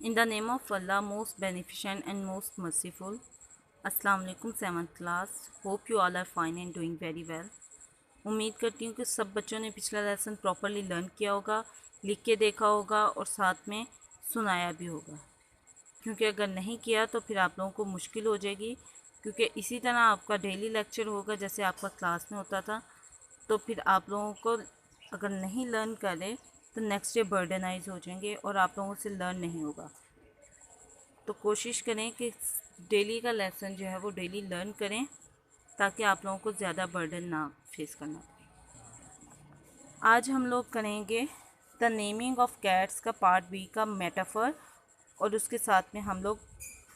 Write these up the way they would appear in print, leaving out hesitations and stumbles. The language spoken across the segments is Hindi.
In the name of Allah, most beneficent and most merciful. Assalamu alaikum 7th class. Hope you all are fine and doing very well. उम्मीद करती हूँ कि सब बच्चों ने पिछला लेसन प्रॉपरली लर्न किया होगा, लिख के देखा होगा और साथ में सुनाया भी होगा, क्योंकि अगर नहीं किया तो फिर आप लोगों को मुश्किल हो जाएगी, क्योंकि इसी तरह आपका डेली लेक्चर होगा जैसे आपका क्लास में होता था। तो फिर आप लोगों को अगर नहीं लर्न करें तो नेक्स्ट डे बर्डनाइज हो जाएंगे और आप लोगों से लर्न नहीं होगा। तो कोशिश करें कि डेली का लेसन जो है वो डेली लर्न करें, ताकि आप लोगों को ज़्यादा बर्डन ना फेस करना पड़े। आज हम लोग करेंगे द नेमिंग ऑफ कैट्स का पार्ट बी का मेटाफर, और उसके साथ में हम लोग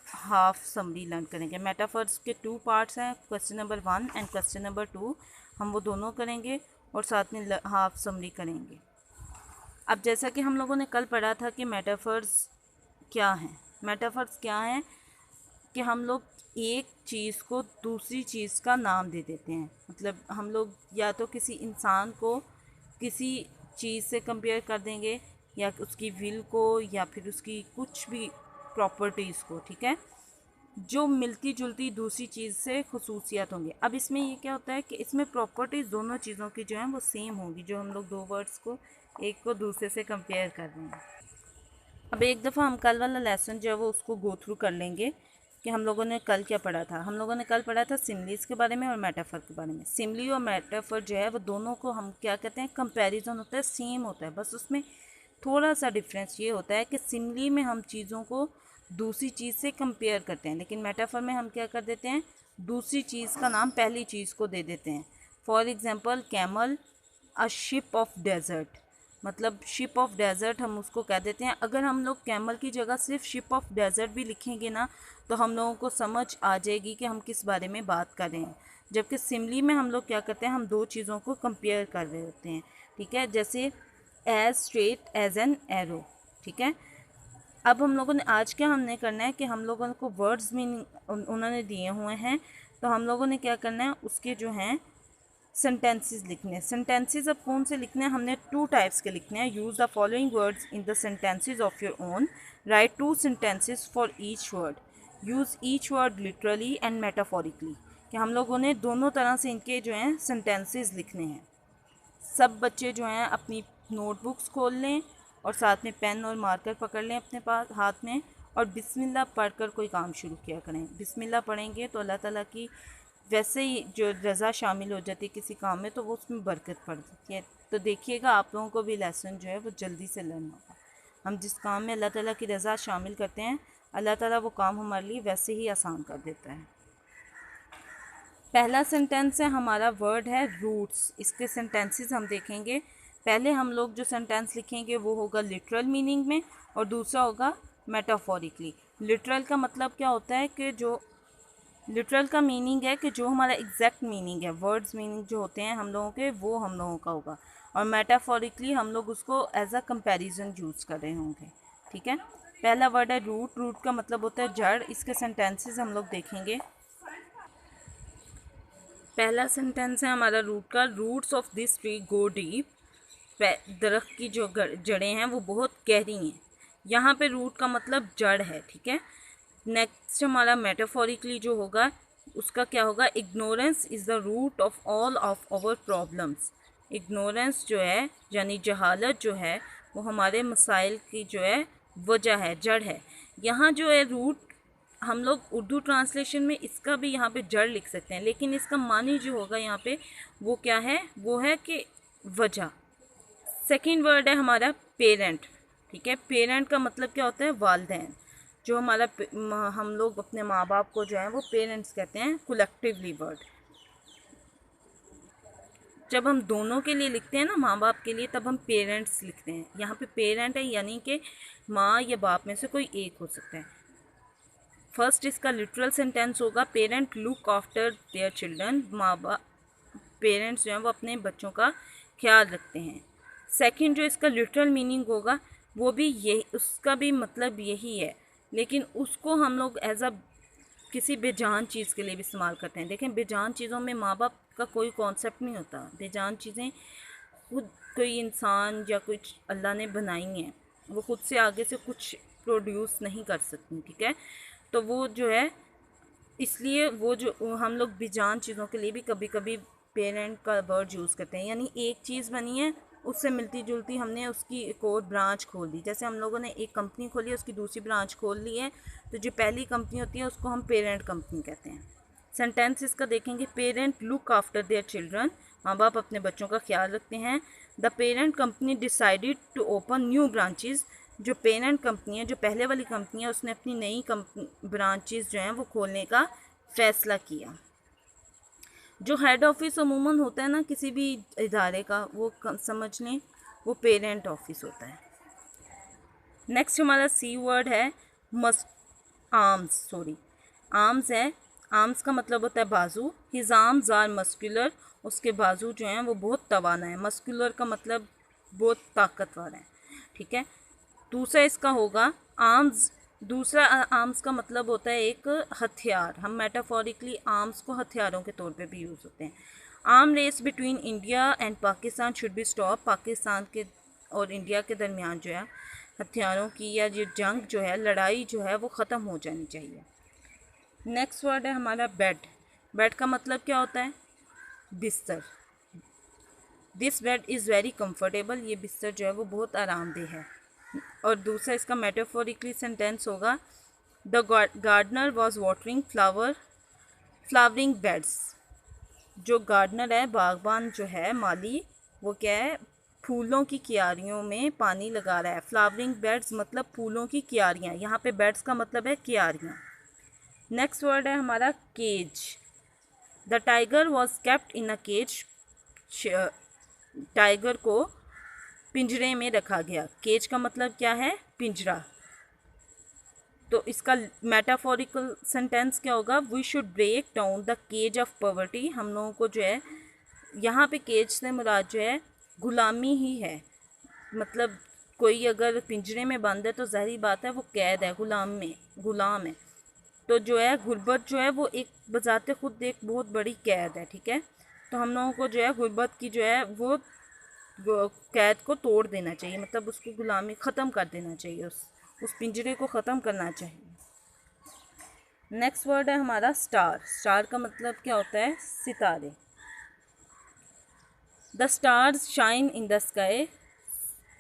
हाफ समरी लर्न करेंगे। मेटाफर्स के 2 पार्ट्स हैं, question number 1 and question number 2। हम वो दोनों करेंगे और साथ में हाफ समरी करेंगे। अब जैसा कि हम लोगों ने कल पढ़ा था कि मेटाफर्स क्या हैं। मेटाफर्स क्या हैं कि हम लोग एक चीज़ को दूसरी चीज़ का नाम दे देते हैं। मतलब हम लोग या तो किसी इंसान को किसी चीज़ से कंपेयर कर देंगे, या उसकी विल को, या फिर उसकी कुछ भी प्रॉपर्टीज़ को, ठीक है, जो मिलती जुलती दूसरी चीज़ से खसूसियात होंगी। अब इसमें ये क्या होता है कि इसमें प्रॉपर्टीज़ दोनों चीज़ों की जो है वो सेम होंगी, जो हम लोग 2 वर्ड्स को एक को दूसरे से कंपेयर कर रहे हैं। अब एक दफ़ा हम कल वाला लेसन जो है वो उसको गो थ्रू कर लेंगे कि हम लोगों ने कल क्या पढ़ा था। हम लोगों ने कल पढ़ा था सिमलीज़ के बारे में और मेटाफर के बारे में। सिमली और मेटाफर जो है वो दोनों को हम क्या कहते हैं, कंपैरिजन होता है, सेम होता है, बस उसमें थोड़ा सा डिफरेंस ये होता है कि सिमली में हम चीज़ों को दूसरी चीज़ से कंपेयर करते हैं, लेकिन मेटाफर में हम क्या कर देते हैं, दूसरी चीज़ का नाम पहली चीज़ को दे देते हैं। For example camel a ship of desert, मतलब शिप ऑफ डेजर्ट हम उसको कह देते हैं। अगर हम लोग कैमल की जगह सिर्फ शिप ऑफ डेजर्ट भी लिखेंगे ना, तो हम लोगों को समझ आ जाएगी कि हम किस बारे में बात कर रहे हैं। जबकि सिमली में हम लोग क्या करते हैं, हम 2 चीज़ों को कंपेयर कर रहे होते हैं, ठीक है। जैसे as straight as an arrow, ठीक है। अब हम लोगों ने आज क्या हमने करना है कि हम लोगों को वर्ड्स मीनिंग उन्होंने दिए हुए हैं, तो हम लोगों ने क्या करना है, उसके जो हैं सेंटेंसेस लिखने हैं। सेंटेंसेस अब कौन से लिखने हैं, हमने 2 टाइप्स के लिखने हैं। Use the following words in the sentences of your own. Right 2 sentences for each word. Use each word literally and metaphorically, कि हम लोगों ने दोनों तरह से इनके जो हैं सेंटेंसेस लिखने हैं। सब बच्चे जो हैं अपनी नोटबुक्स खोल लें और साथ में पेन और मार्कर पकड़ लें अपने पास हाथ में, और बिस्मिल्लाह पढ़कर कोई काम शुरू किया करें। बिस्मिल्लाह पढ़ेंगे तो अल्लाह ताला की वैसे ही जो रज़ा शामिल हो जाती है किसी काम में, तो वो उसमें बरकत पड़ जाती है। तो देखिएगा आप लोगों को भी लेसन जो है वो जल्दी से लर्न होगा। हम जिस काम में अल्लाह ताला की रज़ा शामिल करते हैं, अल्लाह ताला वो काम हमारे लिए वैसे ही आसान कर देता है। पहला सेंटेंस है हमारा, वर्ड है रूट्स। इसके सेंटेंसेस हम देखेंगे। पहले हम लोग जो सेंटेंस लिखेंगे वो होगा लिटरल मीनिंग में, और दूसरा होगा मेटाफोरिकली। लिटरल का मतलब क्या होता है कि जो लिटरल का मीनिंग है कि जो हमारा एग्जैक्ट मीनिंग है, वर्ड्स मीनिंग जो होते हैं हम लोगों के, वो हम लोगों का होगा। और मेटाफोरिकली हम लोग उसको एज अ कंपैरिजन यूज़ कर रहे होंगे, ठीक है। पहला वर्ड है रूट। रूट का मतलब होता है जड़। इसके सेंटेंसेस हम लोग देखेंगे। पहला सेंटेंस है हमारा रूट का, roots of this tree go deep. दरख्त की जो जड़ें हैं वो बहुत गहरी हैं। यहाँ पे रूट का मतलब जड़ है, ठीक है। नेक्स्ट हमारा मेटाफोरिकली जो होगा उसका क्या होगा, ignorance is the root of all of our problems. Ignorance जो है यानी जहालत जो है वो हमारे मसाइल की जो है वजह है, जड़ है। यहाँ जो है रूट, हम लोग उर्दू ट्रांसलेशन में इसका भी यहाँ पे जड़ लिख सकते हैं, लेकिन इसका मानी जो होगा यहाँ पे वो क्या है, वो है कि वजह। सेकंड वर्ड है हमारा पेरेंट, ठीक है। पेरेंट का मतलब क्या होता है, वालिदैन। जो हमारा हम लोग अपने माँ बाप को जो है वो पेरेंट्स कहते हैं, कलेक्टिवली वर्ड। जब हम दोनों के लिए लिखते हैं ना, माँ बाप के लिए, तब हम पेरेंट्स लिखते हैं। यहाँ पे पेरेंट है यानी कि माँ या बाप में से कोई एक हो सकता है। फर्स्ट इसका लिटरल सेंटेंस होगा, parent look after their children. माँ बाप, पेरेंट्स जो हैं वो अपने बच्चों का ख्याल रखते हैं। सेकंड जो इसका लिटरल मीनिंग होगा वो भी यही, उसका भी मतलब यही है, लेकिन उसको हम लोग एज अ किसी बेजान चीज़ के लिए भी इस्तेमाल करते हैं। देखें, बेजान चीज़ों में माँ बाप का कोई कॉन्सेप्ट नहीं होता। बेजान चीज़ें खुद कोई इंसान या कुछ अल्लाह ने बनाई हैं, वो खुद से आगे से कुछ प्रोड्यूस नहीं कर सकती, ठीक है। तो वो जो है, इसलिए वो जो हम लोग बेजान चीज़ों के लिए भी कभी कभी पेरेंट का वर्ड यूज़ करते हैं। यानी एक चीज़ बनी है, उससे मिलती जुलती हमने उसकी एक और ब्रांच खोल दी। जैसे हम लोगों ने एक कंपनी खोली है, उसकी दूसरी ब्रांच खोल ली है, तो जो पहली कंपनी होती है उसको हम पेरेंट कंपनी कहते हैं। सेंटेंस इसका देखेंगे, parent look after their children, माँ बाप अपने बच्चों का ख्याल रखते हैं। The parent company decided to open new branches, जो पेरेंट कंपनी है, जो पहले वाली कंपनी है, उसने अपनी नई ब्रांचेस जो हैं वो खोलने का फैसला किया। जो हेड ऑफिस अमूमन होता है ना किसी भी इदारे का, वो समझ लें वो पेरेंट ऑफिस होता है। नेक्स्ट हमारा सी वर्ड है मस्ट आर्म्स है। आर्म्स का मतलब होता है बाजू। हिज आर्म्स आर मस्कुलर, उसके बाजू जो हैं वो बहुत तवाना है। मस्कुलर का मतलब बहुत ताकतवर है, ठीक है। दूसरा इसका होगा आर्म्स। दूसरा आर्म्स का मतलब होता है एक हथियार। हम मेटाफोरिकली आर्म्स को हथियारों के तौर पे भी यूज़ होते हैं। Arm race between India and Pakistan should be stop, Pakistan के और इंडिया के दरमियान जो है हथियारों की या ये जंग जो है, लड़ाई जो है वो ख़त्म हो जानी चाहिए। नेक्स्ट वर्ड है हमारा बेड। बेड का मतलब क्या होता है? बिस्तर। This bed is very comfortable, ये बिस्तर जो है वो बहुत आरामदेह है। और दूसरा इसका मेटाफोरिकली सेंटेंस होगा, the gardener was watering flowering beds. जो गार्डनर है, बागबान जो है, माली, वो क्या है, फूलों की क्यारियों में पानी लगा रहा है। फ्लावरिंग बेड्स मतलब फूलों की क्यारियाँ, यहाँ पे बेड्स का मतलब है क्यारियाँ। नेक्स्ट वर्ड है हमारा cage. The tiger was kept in a cage, tiger को पिंजरे में रखा गया। केज का मतलब क्या है? पिंजरा। तो इसका मेटाफोरिकल सेंटेंस क्या होगा? We should break down the cage of poverty. हम लोगों को जो है, यहाँ पे केज से मुराद जो है गुलामी ही है। मतलब कोई अगर पिंजरे में बंद है तो ज़ाहिर बात है वो कैद है, गुलाम है। तो जो है गुर्बत जो है वो एक बजाते खुद एक बहुत बड़ी कैद है, ठीक है। तो हम लोगों को जो है गुर्बत की जो है वो कैद को तोड़ देना चाहिए, मतलब उसकी गुलामी ख़त्म कर देना चाहिए, उस पिंजरे को ख़त्म करना चाहिए। नेक्स्ट वर्ड है हमारा स्टार। स्टार का मतलब क्या होता है? सितारे। The stars shine in the sky,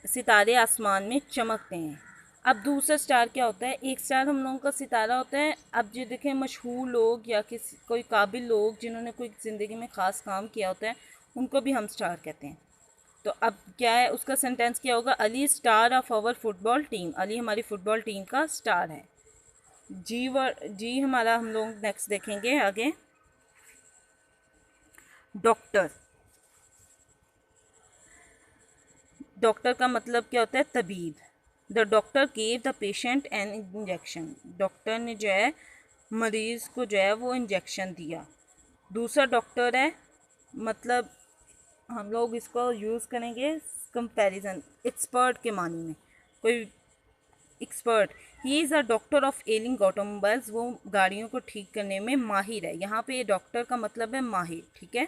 सितारे आसमान में चमकते हैं। अब दूसरा स्टार क्या होता है? एक स्टार हम लोगों का सितारा होता है। अब जो देखें मशहूर लोग या कोई काबिल लोग जिन्होंने कोई ज़िंदगी में ख़ास काम किया होता है, उनको भी हम स्टार कहते हैं। तो अब क्या है उसका सेंटेंस क्या होगा? Ali star of our football team, Ali हमारी फुटबॉल टीम का स्टार है। जी हमारा हम लोग नेक्स्ट देखेंगे आगे। डॉक्टर। डॉक्टर का मतलब क्या होता है? तबीब। The doctor gave the patient an injection, doctor ने जो है मरीज़ को जो है वो इंजेक्शन दिया। दूसरा डॉक्टर है, मतलब हम लोग इसको यूज़ करेंगे कंपैरिजन, एक्सपर्ट के मानी में। कोई expert, he is a doctor of ailing automobiles, वो गाड़ियों को ठीक करने में माहिर है। यहाँ पे डॉक्टर का मतलब है माहिर, ठीक है।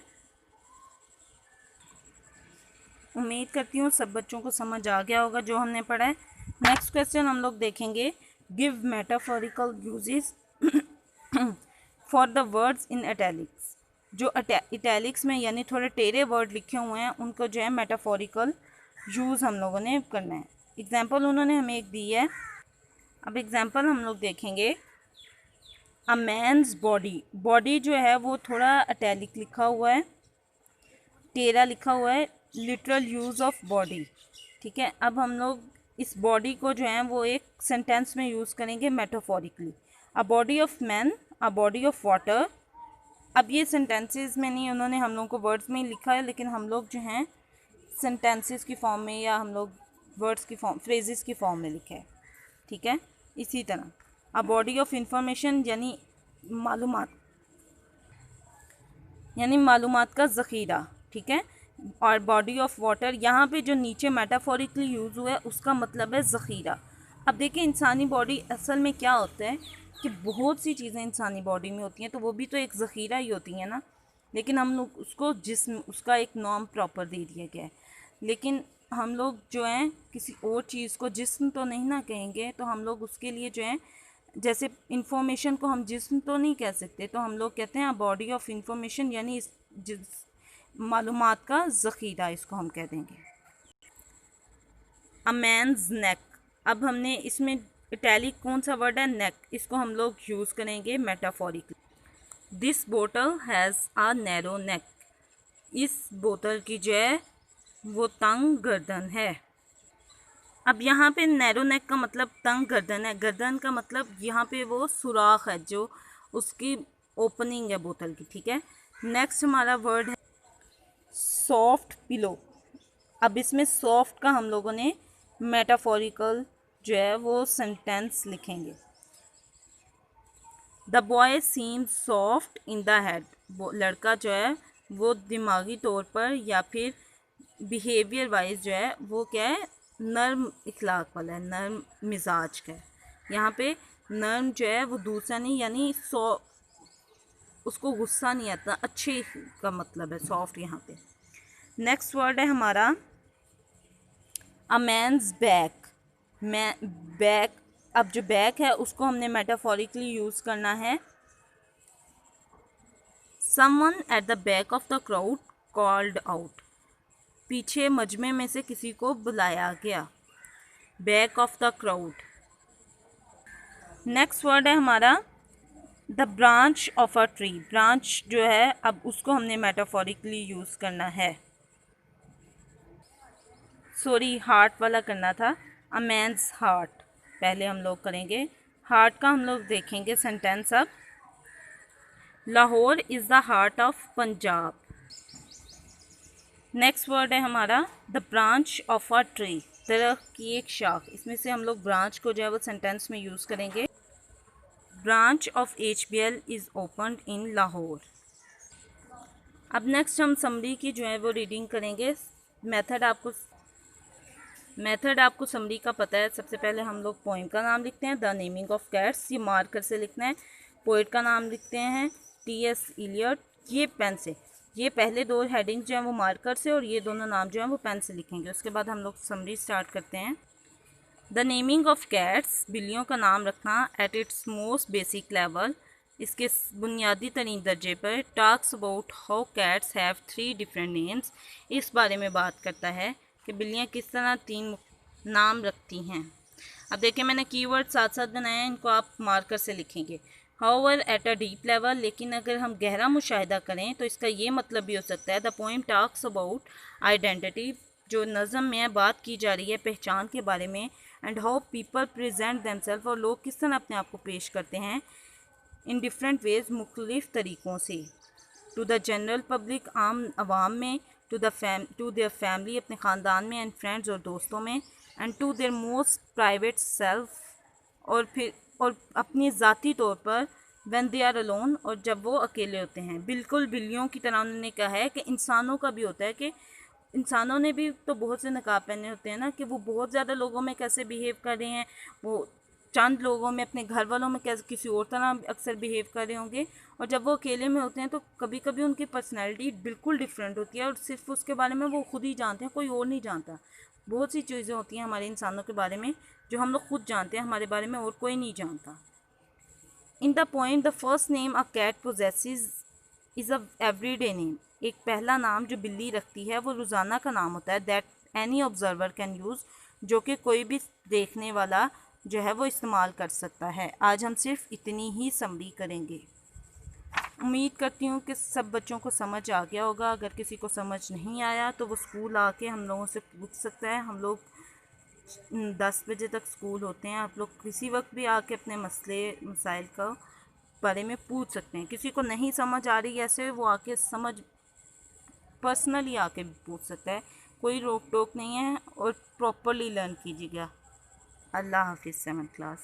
उम्मीद करती हूँ सब बच्चों को समझ आ गया होगा जो हमने पढ़ा है। नेक्स्ट क्वेश्चन हम लोग देखेंगे, give metaphorical uses for the words in italics. जो इटैलिक्स में यानी थोड़े टेढ़े वर्ड लिखे हुए हैं उनको जो है मेटाफोरिकल यूज़ हम लोगों ने करना है। एग्जाम्पल उन्होंने हमें एक दी है। अब एग्जाम्पल हम लोग देखेंगे, अ मैन्स बॉडी। बॉडी जो है वो थोड़ा इटैलिक लिखा हुआ है, टेढ़ा लिखा हुआ है, लिटरल यूज़ ऑफ बॉडी, ठीक है। अब हम लोग इस बॉडी को जो है वो एक सेंटेंस में यूज़ करेंगे metaphorically. A body of man, a body of water. अब ये सेंटेंसेस में नहीं, उन्होंने हम लोग को वर्ड्स में ही लिखा है, लेकिन हम लोग जो हैं सेंटेंसेस की फॉर्म में या हम लोग वर्ड्स की फॉर्म, फ्रेजेस की फॉर्म में लिखा है, ठीक है। इसी तरह अ बॉडी ऑफ इंफॉर्मेशन यानी मालूमात का ज़ख़ीरा, ठीक है। और बॉडी ऑफ वाटर, यहाँ पे जो नीचे मेटाफोरिकली यूज़ हुआ है उसका मतलब है ज़ख़ीरा। अब देखिए इंसानी बॉडी असल में क्या होता है कि बहुत सी चीज़ें इंसानी बॉडी में होती हैं, तो वो भी तो एक ज़ख़ीरा ही होती हैं ना। लेकिन हम लोग उसको जिस्म, उसका एक नॉम प्रॉपर दे दिया गया है। लेकिन हम लोग जो है किसी और चीज़ को जिस्म तो नहीं ना कहेंगे, तो हम लोग उसके लिए जो है जैसे इंफॉर्मेशन को हम जिस्म तो नहीं कह सकते, तो हम लोग कहते हैं बॉडी ऑफ इंफॉर्मेशन, यानी इस मालूमात का ज़ख़ीरा इसको हम कह देंगे। अ मैन्स नेक, अब हमने इसमें इटैलिक कौन सा वर्ड है, नेक, इसको हम लोग यूज़ करेंगे मेटाफोरिकली। दिस बोतल हैज़ अ नैरो नेक, इस बोतल की जो है वो तंग गर्दन है। अब यहाँ पे नैरो नेक का मतलब तंग गर्दन है, गर्दन का मतलब यहाँ पे वो सुराख है जो उसकी ओपनिंग है बोतल की, ठीक है। नेक्स्ट हमारा वर्ड है सॉफ्ट पिलो। अब इसमें सॉफ्ट का हम लोगों ने मेटाफोरिकल जो है वो सेंटेंस लिखेंगे। The boy seems soft in the head, वो लड़का जो है वो दिमागी तौर पर या फिर बिहेवियर वाइज जो है वो क्या है, नर्म इखलाक वाला है, नर्म मिजाज का है। यहाँ पे नर्म जो है वो दूसरा नहीं, यानी उसको गुस्सा नहीं आता, अच्छे का मतलब है सॉफ्ट यहाँ पे। नेक्स्ट वर्ड है हमारा अ मैन्स बैक। बैक, अब जो बैक है उसको हमने मेटाफोरिकली यूज़ करना है। Someone at the back of the crowd called out, पीछे मजमे में से किसी को बुलाया गया, back of the crowd. Next word है हमारा the branch of a tree, branch जो है अब उसको हमने मेटाफोरिकली यूज़ करना है, सॉरी हार्ट वाला करना था, अ मैन्स हार्ट पहले हम लोग करेंगे। हार्ट का हम लोग देखेंगे सेंटेंस। अब Lahore is the heart of Punjab. Next word है हमारा the branch of a tree, दरख्त की एक शाख, इसमें से हम लोग ब्रांच को जो है वो सेंटेंस में यूज़ करेंगे। Branch of HBL is opened इन लाहौर। अब नेक्स्ट हम समरी की जो है वो रीडिंग करेंगे। मेथड आपको समरी का पता है। सबसे पहले हम लोग पोइम का नाम लिखते हैं, द नेमिंग ऑफ कैट्स, ये मार्कर से लिखना है। पोइट का नाम लिखते हैं, T.S. इलियट, ये पेन से, ये पहले दो हेडिंग जो हैं वो मार्कर से और ये दोनों नाम जो हैं वो पेन से लिखेंगे। उसके बाद हम लोग समरी स्टार्ट करते हैं। द नेमिंग ऑफ कैट्स, बिल्लियों का नाम रखना at its most basic level, इसके बुनियादी तरीन दर्जे पर। Talks about how cats have 3 different names, इस बारे में बात करता है कि बिल्लियाँ किस तरह 3 नाम रखती हैं। अब देखिए मैंने कीवर्ड साथ साथ बनाए हैं, इनको आप मार्कर से लिखेंगे। However at a deep level, लेकिन अगर हम गहरा मुशाहिदा करें तो इसका ये मतलब भी हो सकता है the poem talks about identity, जो नज़म में बात की जा रही है पहचान के बारे में। And how people present themselves, और लोग किस तरह अपने आप को पेश करते हैं इन डिफरेंट वेज, मुख्तलिफ तरीक़ों से। टू द जनरल पब्लिक, आम आवाम में। टू देयर फैमिली, अपने ख़ानदान में। एंड फ्रेंड्स, और दोस्तों में। And to their most private self, और अपनी ज़ाती तौर पर। व्हेन दे आर अलोन, और जब वो अकेले होते हैं। बिल्कुल बिल्लियों की तरह उन्होंने कहा है कि इंसानों का भी होता है कि इंसानों ने भी तो बहुत से नकाब पहने होते हैं ना, कि वो बहुत ज़्यादा लोगों में कैसे बिहेव कर रहे हैं, वो चंद लोगों में, अपने घर वालों में कैसे किसी और तरह अक्सर बिहेव कर रहे होंगे। और जब वो अकेले में होते हैं तो कभी कभी उनकी पर्सनैलिटी बिल्कुल डिफरेंट होती है और सिर्फ उसके बारे में वो खुद ही जानते हैं, कोई और नहीं जानता। बहुत सी चीज़ें होती हैं हमारे इंसानों के बारे में जो हम लोग खुद जानते हैं, हमारे बारे में और कोई नहीं जानता। In the poem the first name a cat possesses is an everyday name, एक पहला नाम जो बिल्ली रखती है वो रोज़ाना का नाम होता है। That any observer can use, जो कि कोई भी देखने वाला जो है वो इस्तेमाल कर सकता है। आज हम सिर्फ इतनी ही समरी करेंगे। उम्मीद करती हूँ कि सब बच्चों को समझ आ गया होगा। अगर किसी को समझ नहीं आया तो वो स्कूल आके हम लोगों से पूछ सकता है। हम लोग 10 बजे तक स्कूल होते हैं। आप लोग किसी वक्त भी आके अपने मसले मसाइल का बारे में पूछ सकते हैं। किसी को नहीं समझ आ रही ऐसे वो आके पर्सनली आके पूछ सकता है, कोई रोक टोक नहीं है। और प्रॉपरली लर्न कीजिएगा। अल्लाह हाफिज़ 7th क्लास।